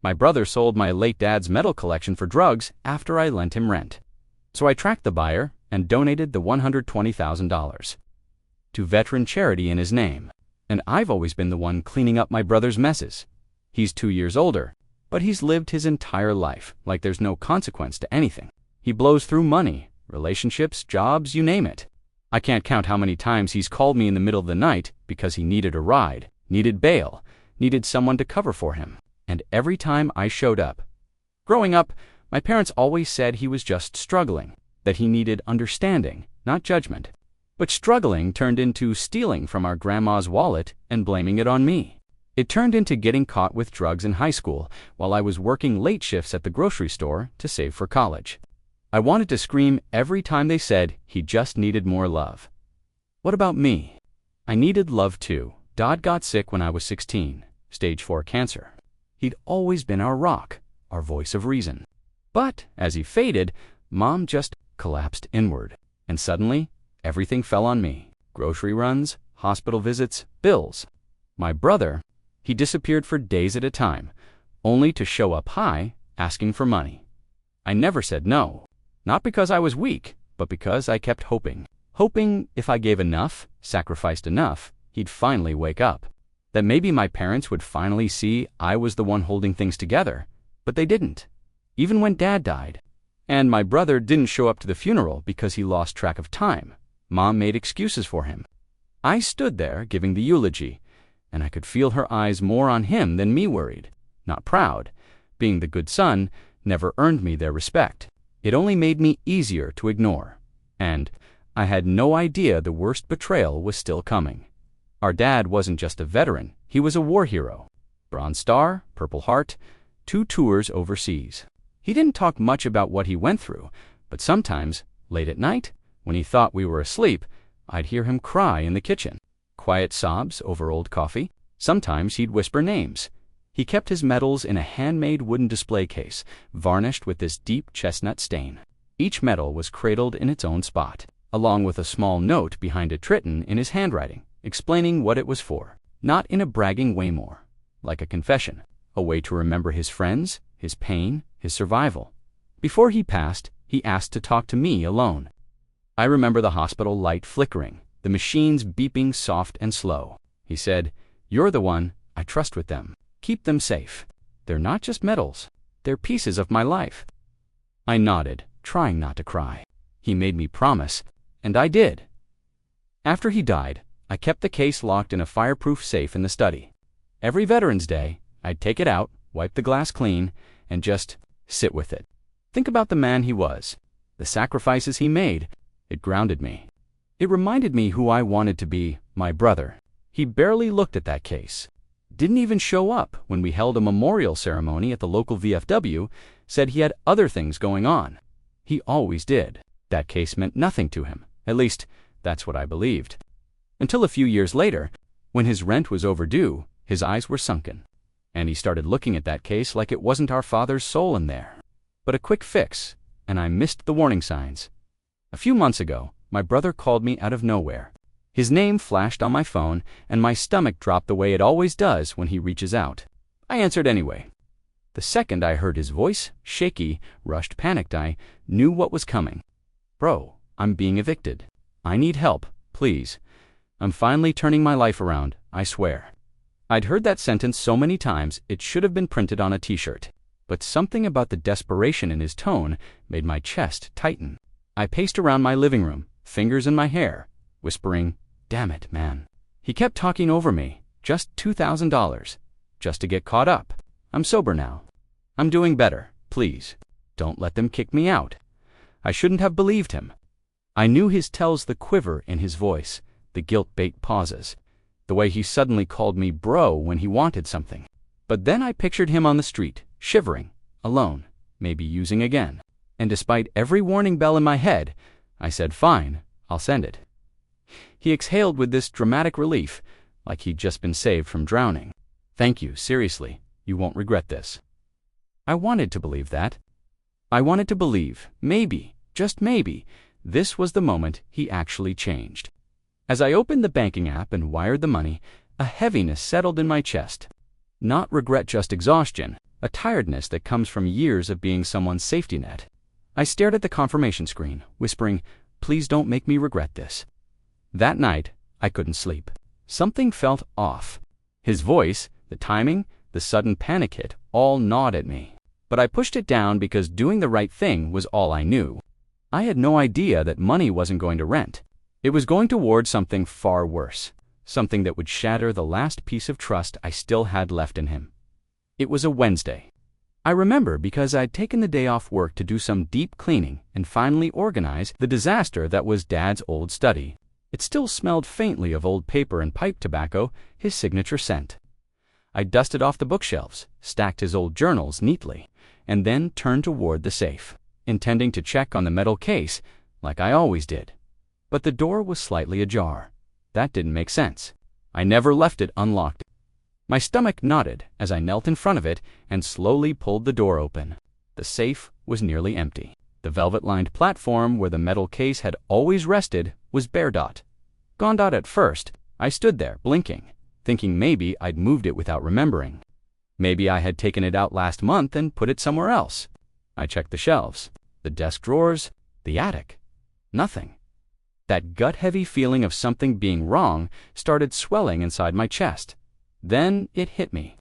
My brother sold my late dad's metal collection for drugs after I lent him rent. So I tracked the buyer and donated the $120,000 to veteran charity in his name. And I've always been the one cleaning up my brother's messes. He's 2 years older, but he's lived his entire life like there's no consequence to anything. He blows through money, relationships, jobs, you name it. I can't count how many times he's called me in the middle of the night because he needed a ride, needed bail, needed someone to cover for him. And every time I showed up. Growing up, my parents always said he was just struggling, that he needed understanding, not judgment. But struggling turned into stealing from our grandma's wallet and blaming it on me. It turned into getting caught with drugs in high school while I was working late shifts at the grocery store to save for college. I wanted to scream every time they said he just needed more love. What about me? I needed love too. Dad got sick when I was 16, stage 4 cancer. He'd always been our rock, our voice of reason. But as he faded, Mom just collapsed inward. And suddenly, everything fell on me. Grocery runs, hospital visits, bills. My brother, he disappeared for days at a time, only to show up high, asking for money. I never said no. Not because I was weak, but because I kept hoping. Hoping if I gave enough, sacrificed enough, he'd finally wake up. That maybe my parents would finally see I was the one holding things together. But they didn't. Even when Dad died. And my brother didn't show up to the funeral because he lost track of time. Mom made excuses for him. I stood there giving the eulogy, and I could feel her eyes more on him than me worried. Not proud. Being the good son never earned me their respect. It only made me easier to ignore. And I had no idea the worst betrayal was still coming. Our dad wasn't just a veteran, he was a war hero. Bronze Star, Purple Heart, 2 tours overseas. He didn't talk much about what he went through, but sometimes, late at night, when he thought we were asleep, I'd hear him cry in the kitchen. Quiet sobs over old coffee. Sometimes he'd whisper names. He kept his medals in a handmade wooden display case, varnished with this deep chestnut stain. Each medal was cradled in its own spot, along with a small note behind it written in his handwriting, explaining what it was for. Not in a bragging way more, like a confession, a way to remember his friends, his pain, his survival. Before he passed, he asked to talk to me alone. I remember the hospital light flickering, the machines beeping soft and slow. He said, "You're the one I trust with them. Keep them safe. They're not just medals. They're pieces of my life." I nodded, trying not to cry. He made me promise, and I did. After he died, I kept the case locked in a fireproof safe in the study. Every Veterans Day, I'd take it out, wipe the glass clean, and just sit with it. Think about the man he was, the sacrifices he made. It grounded me. It reminded me who I wanted to be, my brother. He barely looked at that case. Didn't even show up when we held a memorial ceremony at the local VFW, said he had other things going on. He always did. That case meant nothing to him. At least, that's what I believed. Until a few years later, when his rent was overdue, his eyes were sunken. And he started looking at that case like it wasn't our father's soul in there. But a quick fix, and I missed the warning signs. A few months ago, my brother called me out of nowhere. His name flashed on my phone, and my stomach dropped the way it always does when he reaches out. I answered anyway. The second I heard his voice, shaky, rushed, panicked, I knew what was coming. "Bro, I'm being evicted. I need help, please. I'm finally turning my life around, I swear." I'd heard that sentence so many times it should have been printed on a t-shirt. But something about the desperation in his tone made my chest tighten. I paced around my living room, fingers in my hair, whispering, "Damn it, man." He kept talking over me. "Just $2,000. Just to get caught up. I'm sober now. I'm doing better. Please, don't let them kick me out." I shouldn't have believed him. I knew his tells, the quiver in his voice, the guilt-bait pauses, the way he suddenly called me bro when he wanted something. But then I pictured him on the street, shivering, alone, maybe using again. And despite every warning bell in my head, I said, "Fine, I'll send it." He exhaled with this dramatic relief, like he'd just been saved from drowning. "Thank you, seriously, you won't regret this." I wanted to believe that. I wanted to believe, maybe, just maybe, this was the moment he actually changed. As I opened the banking app and wired the money, a heaviness settled in my chest. Not regret, just exhaustion. a tiredness that comes from years of being someone's safety net. I stared at the confirmation screen, whispering, "Please don't make me regret this." That night, I couldn't sleep. Something felt off. His voice, the timing, the sudden panic hit all gnawed at me. But I pushed it down because doing the right thing was all I knew. I had no idea that money wasn't going to rent. It was going toward something far worse, something that would shatter the last piece of trust I still had left in him. It was a Wednesday. I remember because I'd taken the day off work to do some deep cleaning and finally organize the disaster that was Dad's old study. It still smelled faintly of old paper and pipe tobacco, his signature scent. I dusted off the bookshelves, stacked his old journals neatly, and then turned toward the safe, intending to check on the metal case, like I always did. But the door was slightly ajar. That didn't make sense. I never left it unlocked. My stomach knotted as I knelt in front of it and slowly pulled the door open. The safe was nearly empty. The velvet-lined platform where the metal case had always rested was bare. Gone at first. I stood there, blinking, thinking maybe I'd moved it without remembering. Maybe I had taken it out last month and put it somewhere else. I checked the shelves, the desk drawers, the attic. Nothing. That gut-heavy feeling of something being wrong started swelling inside my chest. Then it hit me.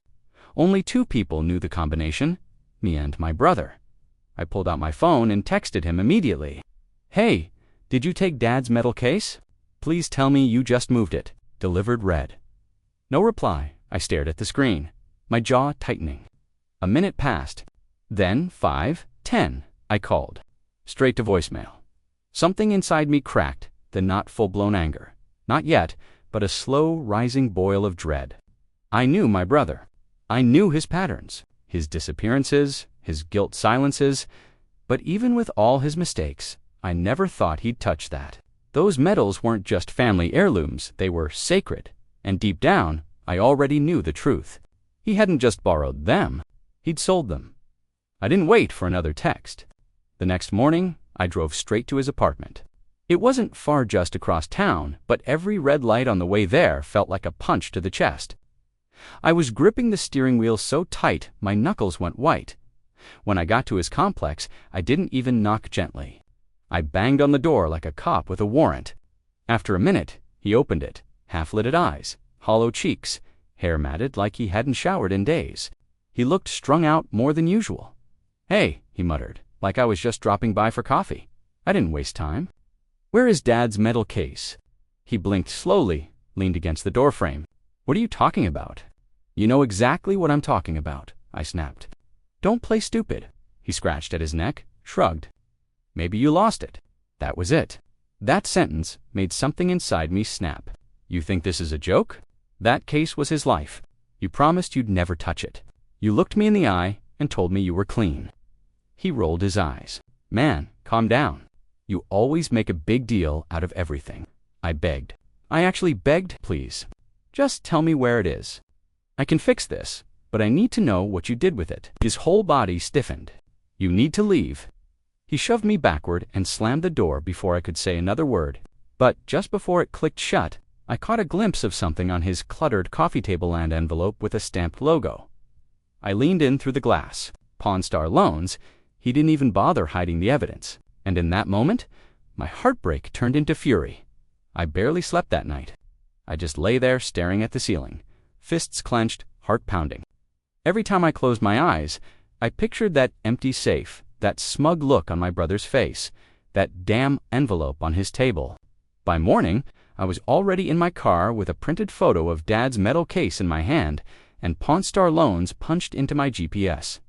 Only 2 people knew the combination, me and my brother. I pulled out my phone and texted him immediately. "Hey, did you take Dad's metal case? Please tell me you just moved it." Delivered read. No reply. I stared at the screen, my jaw tightening. A minute passed. Then 5, 10. I called. Straight to voicemail. Something inside me cracked, then not full-blown anger. Not yet, but a slow rising boil of dread. I knew my brother. I knew his patterns, his disappearances, his guilt silences, but even with all his mistakes, I never thought he'd touch that. Those medals weren't just family heirlooms, they were sacred, and deep down, I already knew the truth. He hadn't just borrowed them, he'd sold them. I didn't wait for another text. The next morning, I drove straight to his apartment. It wasn't far just across town, but every red light on the way there felt like a punch to the chest. I was gripping the steering wheel so tight my knuckles went white. When I got to his complex, I didn't even knock gently. I banged on the door like a cop with a warrant. After a minute, he opened it, half-lidded eyes, hollow cheeks, hair matted like he hadn't showered in days. He looked strung out more than usual. "Hey," he muttered, like I was just dropping by for coffee. I didn't waste time. "Where is Dad's metal case?" He blinked slowly, leaned against the doorframe. "What are you talking about?" "You know exactly what I'm talking about," I snapped. "Don't play stupid." He scratched at his neck, shrugged. "Maybe you lost it." That was it. That sentence made something inside me snap. "You think this is a joke?" That case was his life. You promised you'd never touch it. You looked me in the eye and told me you were clean. He rolled his eyes. "Man, calm down. You always make a big deal out of everything." I begged. I actually begged, "Please. Just tell me where it is. I can fix this, but I need to know what you did with it." His whole body stiffened. "You need to leave." He shoved me backward and slammed the door before I could say another word. But just before it clicked shut, I caught a glimpse of something on his cluttered coffee table land envelope with a stamped logo. I leaned in through the glass. Pawn Star Loans. He didn't even bother hiding the evidence. And in that moment, my heartbreak turned into fury. I barely slept that night. I just lay there staring at the ceiling, fists clenched, heart pounding. Every time I closed my eyes, I pictured that empty safe, that smug look on my brother's face, that damn envelope on his table. By morning, I was already in my car with a printed photo of Dad's metal case in my hand and Pawn Star Loans punched into my GPS.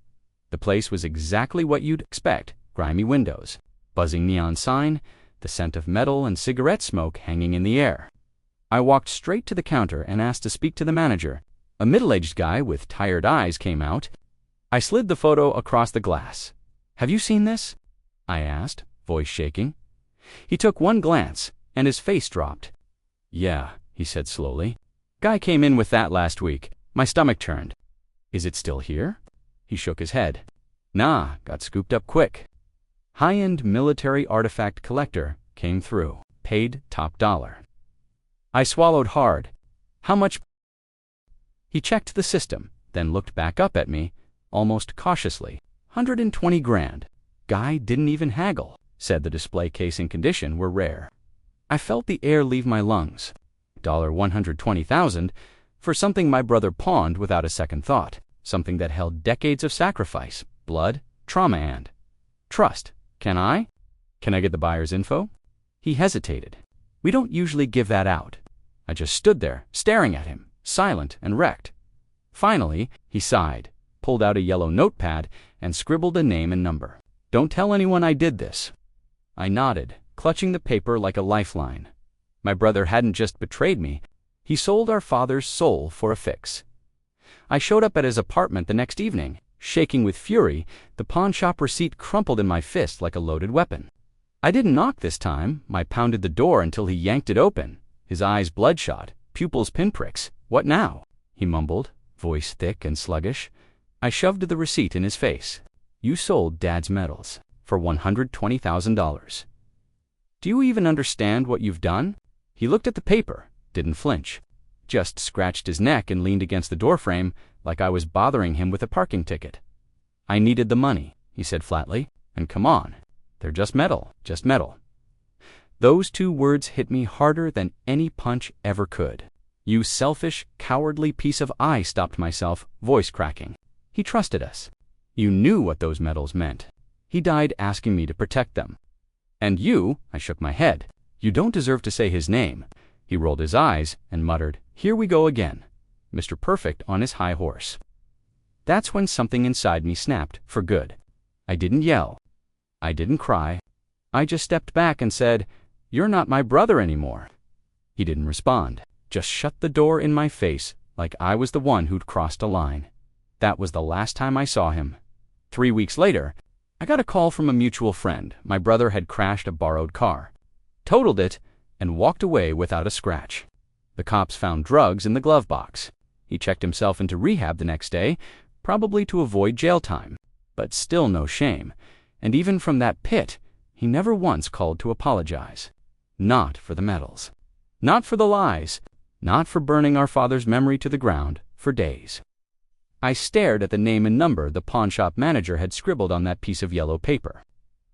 The place was exactly what you'd expect: grimy windows, buzzing neon sign, the scent of metal and cigarette smoke hanging in the air. I walked straight to the counter and asked to speak to the manager. A middle-aged guy with tired eyes came out. I slid the photo across the glass. "Have you seen this?" I asked, voice shaking. He took one glance, and his face dropped. "Yeah," he said slowly. "Guy came in with that last week." My stomach turned. "Is it still here?" He shook his head. "Nah, got scooped up quick." High-end military artifact collector came through, paid top dollar. I swallowed hard. "How much?" He checked the system, then looked back up at me. almost cautiously. 120 grand. Guy didn't even haggle. Said the display case and condition were rare. I felt the air leave my lungs. $120,000 for something my brother pawned without a second thought. Something that held decades of sacrifice, blood, trauma, and trust. Can I get the buyer's info? He hesitated. We don't usually give that out. I just stood there, staring at him, silent and wrecked. Finally, he sighed, pulled out a yellow notepad, and scribbled a name and number. Don't tell anyone I did this. I nodded, clutching the paper like a lifeline. My brother hadn't just betrayed me, he sold our father's soul for a fix. I showed up at his apartment the next evening, shaking with fury, the pawnshop receipt crumpled in my fist like a loaded weapon. I didn't knock this time. I pounded the door until he yanked it open, his eyes bloodshot, pupils pinpricks. What now? He mumbled, voice thick and sluggish. I shoved the receipt in his face. You sold Dad's medals for $120,000. Do you even understand what you've done? He looked at the paper, didn't flinch, just scratched his neck and leaned against the doorframe like I was bothering him with a parking ticket. I needed the money, he said flatly, and come on, they're just metal, just metal. Those two words hit me harder than any punch ever could. You selfish, cowardly piece of I stopped myself, voice cracking. He trusted us. You knew what those medals meant. He died asking me to protect them. And you, I shook my head, you don't deserve to say his name. He rolled his eyes and muttered, here we go again. Mr. Perfect on his high horse. That's when something inside me snapped for good. I didn't yell. I didn't cry. I just stepped back and said, you're not my brother anymore. He didn't respond, just shut the door in my face like I was the one who'd crossed a line. That was the last time I saw him. 3 weeks later, I got a call from a mutual friend. My brother had crashed a borrowed car, totaled it, and walked away without a scratch. The cops found drugs in the glove box. He checked himself into rehab the next day, probably to avoid jail time, but still no shame. And even from that pit, he never once called to apologize. Not for the medals. Not for the lies. Not for burning our father's memory to the ground for days. I stared at the name and number the pawnshop manager had scribbled on that piece of yellow paper.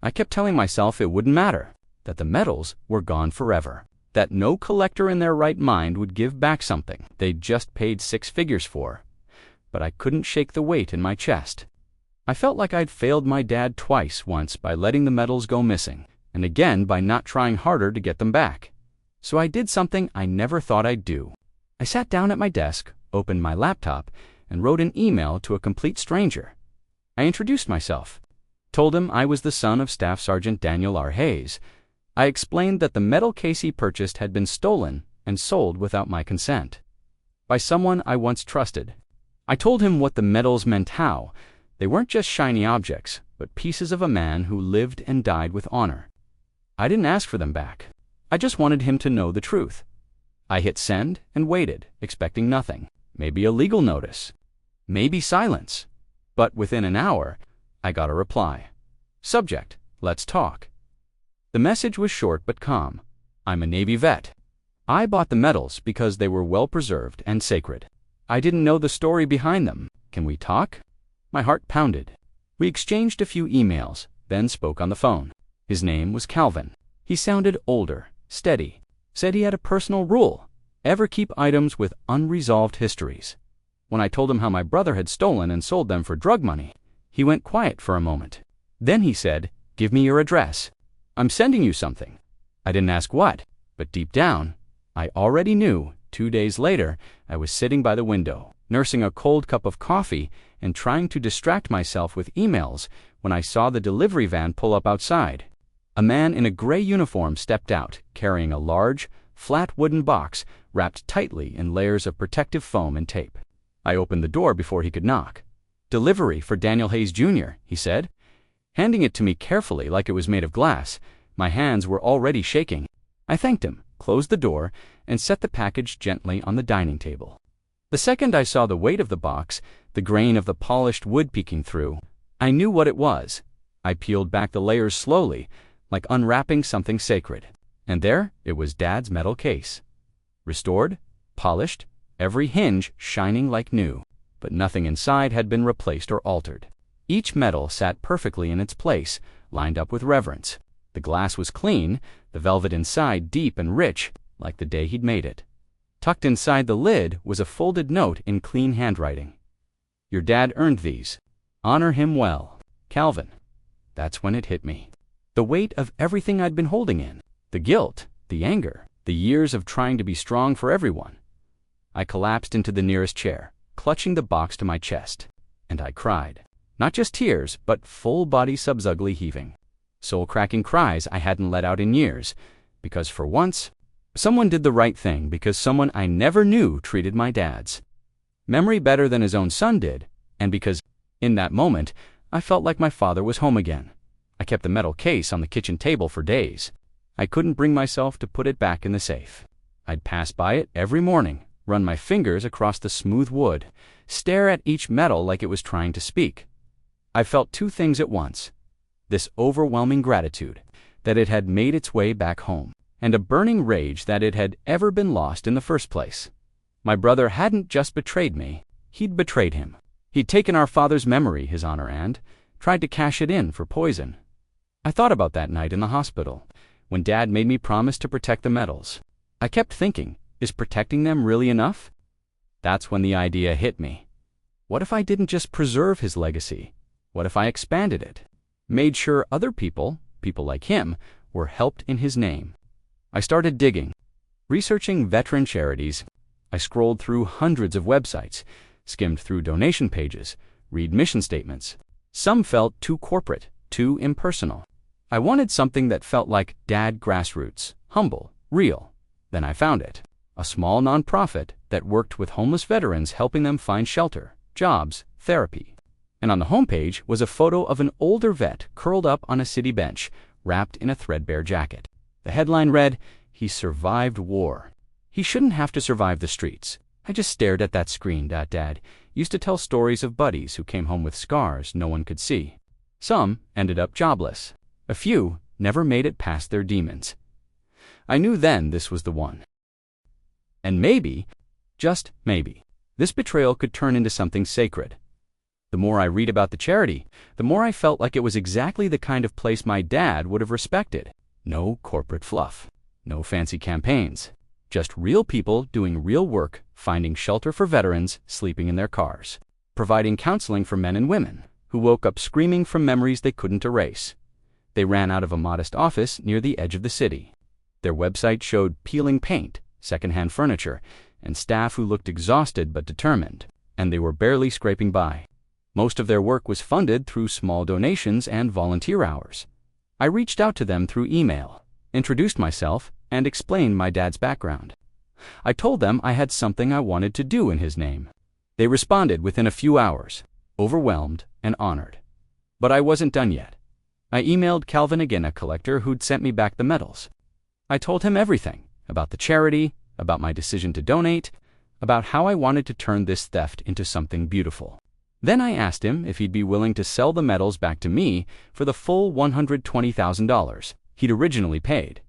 I kept telling myself it wouldn't matter, that the medals were gone forever, that no collector in their right mind would give back something they'd just paid 6 figures for. But I couldn't shake the weight in my chest. I felt like I'd failed my dad twice, once by letting the medals go missing, and again by not trying harder to get them back. So I did something I never thought I'd do. I sat down at my desk, opened my laptop, and wrote an email to a complete stranger. I introduced myself, told him I was the son of Staff Sergeant Daniel R. Hayes. I explained that the metal case he purchased had been stolen and sold without my consent, by someone I once trusted. I told him what the medals meant, how they weren't just shiny objects, but pieces of a man who lived and died with honor. I didn't ask for them back. I just wanted him to know the truth. I hit send and waited, expecting nothing. Maybe a legal notice. Maybe silence. But within an hour, I got a reply. Subject, let's talk. The message was short but calm. I'm a Navy vet. I bought the medals because they were well preserved and sacred. I didn't know the story behind them. Can we talk? My heart pounded. We exchanged a few emails, then spoke on the phone. His name was Calvin. He sounded older, steady. Said he had a personal rule: ever keep items with unresolved histories. When I told him how my brother had stolen and sold them for drug money, he went quiet for a moment. Then he said, give me your address. I'm sending you something. I didn't ask what, but deep down, I already knew. 2 days later, I was sitting by the window, nursing a cold cup of coffee and trying to distract myself with emails when I saw the delivery van pull up outside. A man in a gray uniform stepped out, carrying a large, flat wooden box wrapped tightly in layers of protective foam and tape. I opened the door before he could knock. Delivery for Daniel Hayes Jr., he said, handing it to me carefully like it was made of glass. My hands were already shaking. I thanked him, closed the door, and set the package gently on the dining table. The second I saw the weight of the box, the grain of the polished wood peeking through, I knew what it was. I peeled back the layers slowly, like unwrapping something sacred. And there it was, Dad's metal case. Restored, polished, every hinge shining like new. but nothing inside had been replaced or altered. Each medal sat perfectly in its place, lined up with reverence. The glass was clean, the velvet inside deep and rich, like the day he'd made it. Tucked inside the lid was a folded note in clean handwriting. "Your dad earned these. Honor him well. Calvin." That's when it hit me. The weight of everything I'd been holding in. The guilt, the anger, the years of trying to be strong for everyone. I collapsed into the nearest chair, clutching the box to my chest. And I cried. Not just tears, but full-body subsugly heaving. Soul-cracking cries I hadn't let out in years. Because for once, someone did the right thing because someone I never knew treated my dad's memory better than his own son did, and because, in that moment, I felt like my father was home again. I kept the metal case on the kitchen table for days. I couldn't bring myself to put it back in the safe. I'd pass by it every morning, run my fingers across the smooth wood, stare at each metal like it was trying to speak. I felt two things at once. This overwhelming gratitude that it had made its way back home, and a burning rage that it had ever been lost in the first place. My brother hadn't just betrayed me, he'd betrayed him. He'd taken our father's memory, his honor, and tried to cash it in for poison. I thought about that night in the hospital, when Dad made me promise to protect the medals. I kept thinking, is protecting them really enough? That's when the idea hit me. What if I didn't just preserve his legacy? What if I expanded it? Made sure other people like him, were helped in his name. I started digging, researching veteran charities. I scrolled through hundreds of websites, skimmed through donation pages, read mission statements. Some felt too corporate, too impersonal. I wanted something that felt like Dad grassroots, humble, real. Then I found it. A small nonprofit that worked with homeless veterans, helping them find shelter, jobs, therapy. And on the homepage was a photo of an older vet curled up on a city bench, wrapped in a threadbare jacket. The headline read, "He survived war." He shouldn't have to survive the streets. I just stared at that screen. Dad used to tell stories of buddies who came home with scars no one could see. Some ended up jobless. A few never made it past their demons. I knew then this was the one. And maybe, just maybe, this betrayal could turn into something sacred. The more I read about the charity, the more I felt like it was exactly the kind of place my dad would have respected. No corporate fluff, no fancy campaigns, just real people doing real work, finding shelter for veterans sleeping in their cars, providing counseling for men and women who woke up screaming from memories they couldn't erase. They ran out of a modest office near the edge of the city. Their website showed peeling paint, secondhand furniture, and staff who looked exhausted but determined, and they were barely scraping by. Most of their work was funded through small donations and volunteer hours. I reached out to them through email, introduced myself, and explained my dad's background. I told them I had something I wanted to do in his name. They responded within a few hours, overwhelmed and honored. But I wasn't done yet. I emailed Calvin again, a collector who'd sent me back the medals. I told him everything, about the charity, about my decision to donate, about how I wanted to turn this theft into something beautiful. Then I asked him if he'd be willing to sell the medals back to me for the full $120,000 he'd originally paid.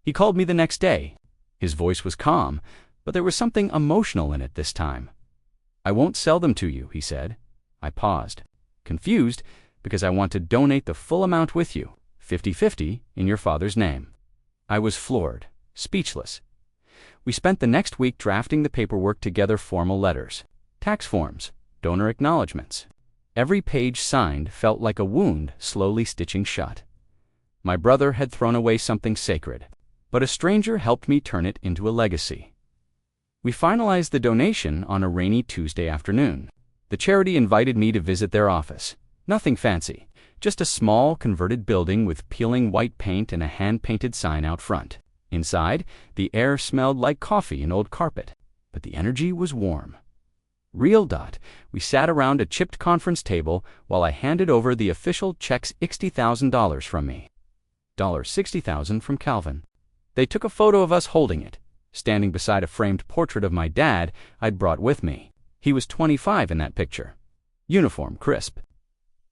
He called me the next day. His voice was calm, but there was something emotional in it this time. "I won't sell them to you," he said. I paused, confused, because I want to donate the full amount with you, 50-50, in your father's name. I was floored, speechless. We spent the next week drafting the paperwork together, formal letters, tax forms, donor acknowledgments. Every page signed felt like a wound slowly stitching shut. My brother had thrown away something sacred, but a stranger helped me turn it into a legacy. We finalized the donation on a rainy Tuesday afternoon. The charity invited me to visit their office. Nothing fancy, just a small converted building with peeling white paint and a hand-painted sign out front. Inside, the air smelled like coffee and old carpet, but the energy was warm. Real. We sat around a chipped conference table while I handed over the official checks, $60,000 from me, $60,000 from Calvin. They took a photo of us holding it, standing beside a framed portrait of my dad I'd brought with me. He was 25 in that picture. Uniform crisp.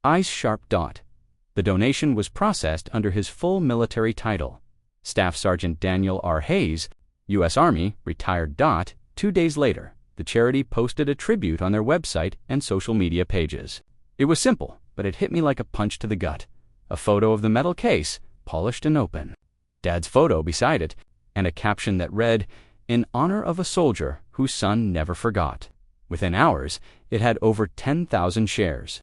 Eyes sharp. The donation was processed under his full military title. Staff Sergeant Daniel R. Hayes, U.S. Army, retired. 2 days later, the charity posted a tribute on their website and social media pages. It was simple, but it hit me like a punch to the gut. A photo of the metal case, polished and open. Dad's photo beside it, and a caption that read, "In honor of a soldier whose son never forgot." Within hours, it had over 10,000 shares.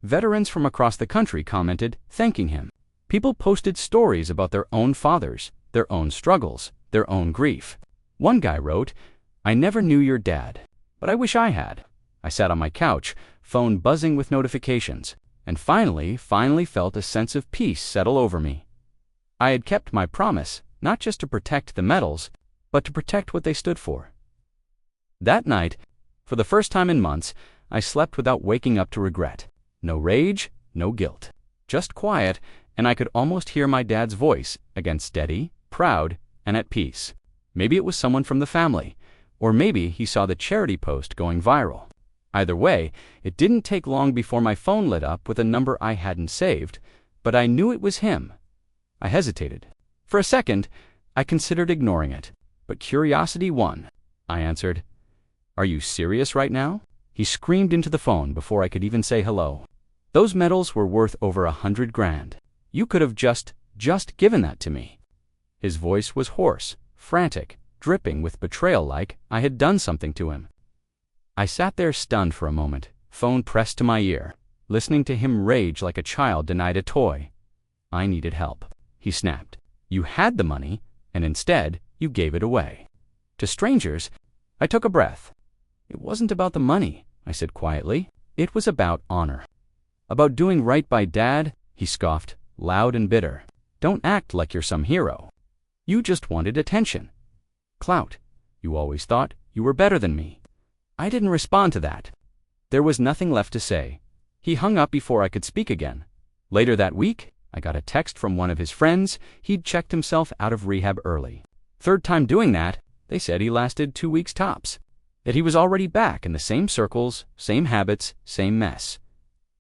Veterans from across the country commented, thanking him. People posted stories about their own fathers, their own struggles, their own grief. One guy wrote, "I never knew your dad, but I wish I had. I sat on my couch, phone buzzing with notifications, and finally felt a sense of peace settle over me. I had kept my promise, not just to protect the medals, but to protect what they stood for." That night, for the first time in months, I slept without waking up to regret. No rage, no guilt. Just quiet, and I could almost hear my dad's voice, again steady, proud, and at peace. Maybe it was someone from the family, or maybe he saw the charity post going viral. Either way, it didn't take long before my phone lit up with a number I hadn't saved, but I knew it was him. I hesitated. For a second, I considered ignoring it, but curiosity won. I answered, "Are you serious right now?" He screamed into the phone before I could even say hello. "Those medals were worth over $100,000. You could have just given that to me." His voice was hoarse, frantic, dripping with betrayal, like I had done something to him. I sat there stunned for a moment, phone pressed to my ear, listening to him rage like a child denied a toy. I needed help. He snapped. "You had the money, and instead, you gave it away." To strangers, I took a breath. "It wasn't about the money," I said quietly. "It was about honor. About doing right by Dad," he scoffed, loud and bitter. "Don't act like you're some hero. You just wanted attention. Clout. You always thought you were better than me." I didn't respond to that. There was nothing left to say. He hung up before I could speak again. Later that week, I got a text from one of his friends. He'd checked himself out of rehab early. Third time doing that, they said he lasted 2 weeks tops. That he was already back in the same circles, same habits, same mess.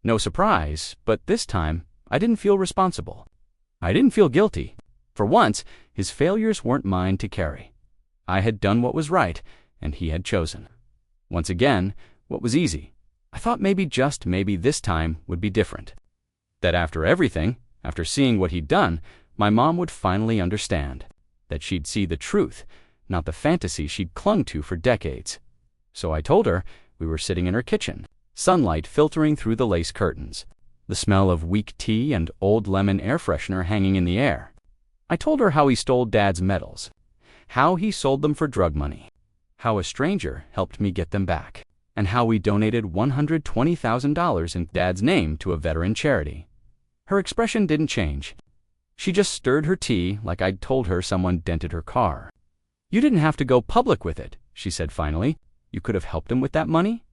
No surprise, but this time, I didn't feel responsible. I didn't feel guilty. For once, his failures weren't mine to carry. I had done what was right, and he had chosen. Once again, what was easy. I thought maybe, just maybe, this time would be different. That after everything, after seeing what he'd done, my mom would finally understand. That she'd see the truth, not the fantasy she'd clung to for decades. So I told her. We were sitting in her kitchen, sunlight filtering through the lace curtains, the smell of weak tea and old lemon air freshener hanging in the air. I told her how he stole Dad's medals, how he sold them for drug money, how a stranger helped me get them back, and how we donated $120,000 in Dad's name to a veteran charity. Her expression didn't change. She just stirred her tea like I'd told her someone dented her car. "You didn't have to go public with it," she said finally. "You could have helped him with that money?"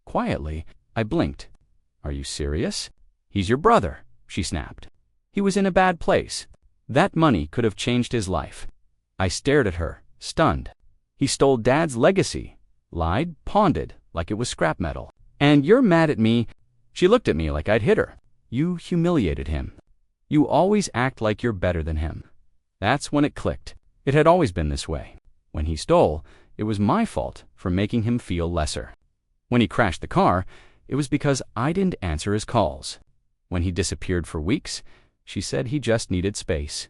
Quietly, I blinked. "Are you serious?" "He's your brother," she snapped. "He was in a bad place. That money could have changed his life." I stared at her, stunned. He stole Dad's legacy, lied, pawned it like it was scrap metal. "And you're mad at me?" She looked at me like I'd hit her. "You humiliated him. You always act like you're better than him." That's when it clicked. It had always been this way. When he stole, it was my fault for making him feel lesser. When he crashed the car, it was because I didn't answer his calls. When he disappeared for weeks, she said he just needed space.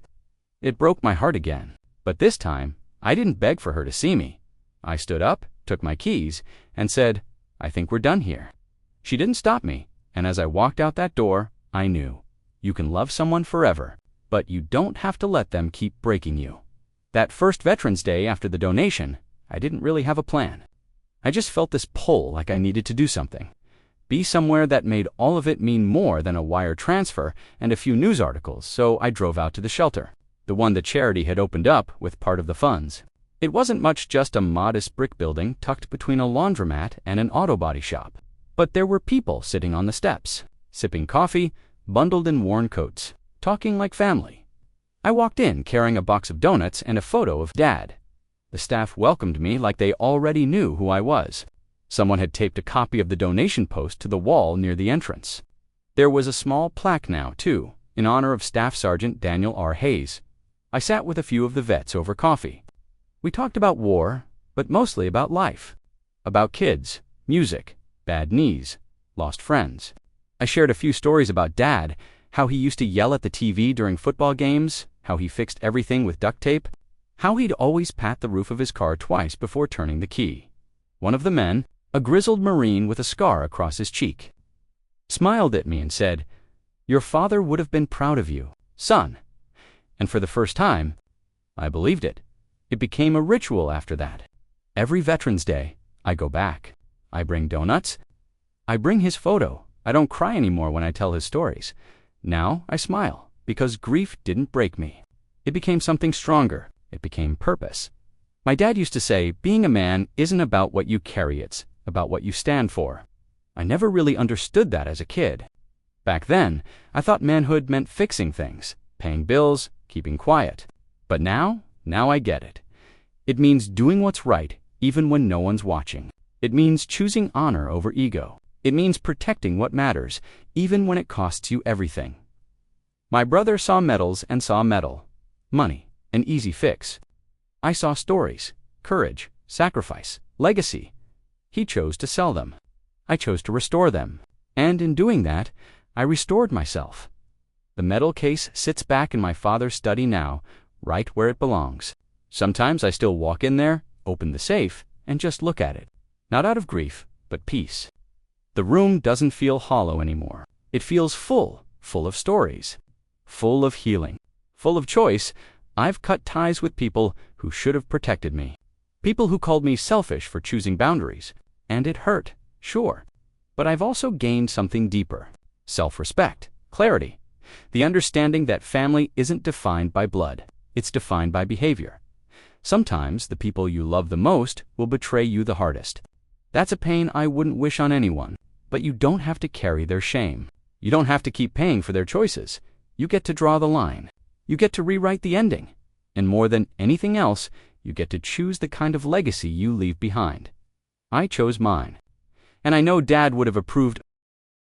It broke my heart again, but this time, I didn't beg for her to see me. I stood up, took my keys, and said, "I think we're done here." She didn't stop me, and as I walked out that door, I knew. You can love someone forever, but you don't have to let them keep breaking you. That first Veterans Day after the donation, I didn't really have a plan. I just felt this pull like I needed to do something. Be somewhere that made all of it mean more than a wire transfer and a few news articles, so I drove out to the shelter, the one the charity had opened up with part of the funds. It wasn't much, just a modest brick building tucked between a laundromat and an auto body shop. But there were people sitting on the steps, sipping coffee, bundled in worn coats, talking like family. I walked in carrying a box of donuts and a photo of Dad. The staff welcomed me like they already knew who I was. Someone had taped a copy of the donation post to the wall near the entrance. There was a small plaque now, too, in honor of Staff Sergeant Daniel R. Hayes. I sat with a few of the vets over coffee. We talked about war, but mostly about life. About kids, music, bad knees, lost friends. I shared a few stories about Dad, how he used to yell at the TV during football games, how he fixed everything with duct tape, how he'd always pat the roof of his car twice before turning the key. One of the men, a grizzled Marine with a scar across his cheek, smiled at me and said, "Your father would have been proud of you, son." And for the first time, I believed it. It became a ritual after that. Every Veterans Day, I go back. I bring donuts. I bring his photo. I don't cry anymore when I tell his stories. Now I smile, because grief didn't break me. It became something stronger. It became purpose. My dad used to say, being a man isn't about what you carry, it's about what you stand for. I never really understood that as a kid. Back then, I thought manhood meant fixing things, paying bills, keeping quiet. But now I get it. It means doing what's right, even when no one's watching. It means choosing honor over ego. It means protecting what matters, even when it costs you everything. My brother saw medals and saw metal, money, an easy fix. I saw stories, courage, sacrifice, legacy. He chose to sell them. I chose to restore them. And in doing that, I restored myself. The medal case sits back in my father's study now, right where it belongs. Sometimes I still walk in there, open the safe, and just look at it. Not out of grief, but peace. The room doesn't feel hollow anymore. It feels full of stories, full of healing, full of choice. I've cut ties with people who should have protected me. People who called me selfish for choosing boundaries. And it hurt, sure. But I've also gained something deeper. Self-respect, clarity, the understanding that family isn't defined by blood. It's defined by behavior. Sometimes the people you love the most will betray you the hardest. That's a pain I wouldn't wish on anyone, but you don't have to carry their shame. You don't have to keep paying for their choices. You get to draw the line. You get to rewrite the ending. And more than anything else, you get to choose the kind of legacy you leave behind. I chose mine. And I know Dad would have approved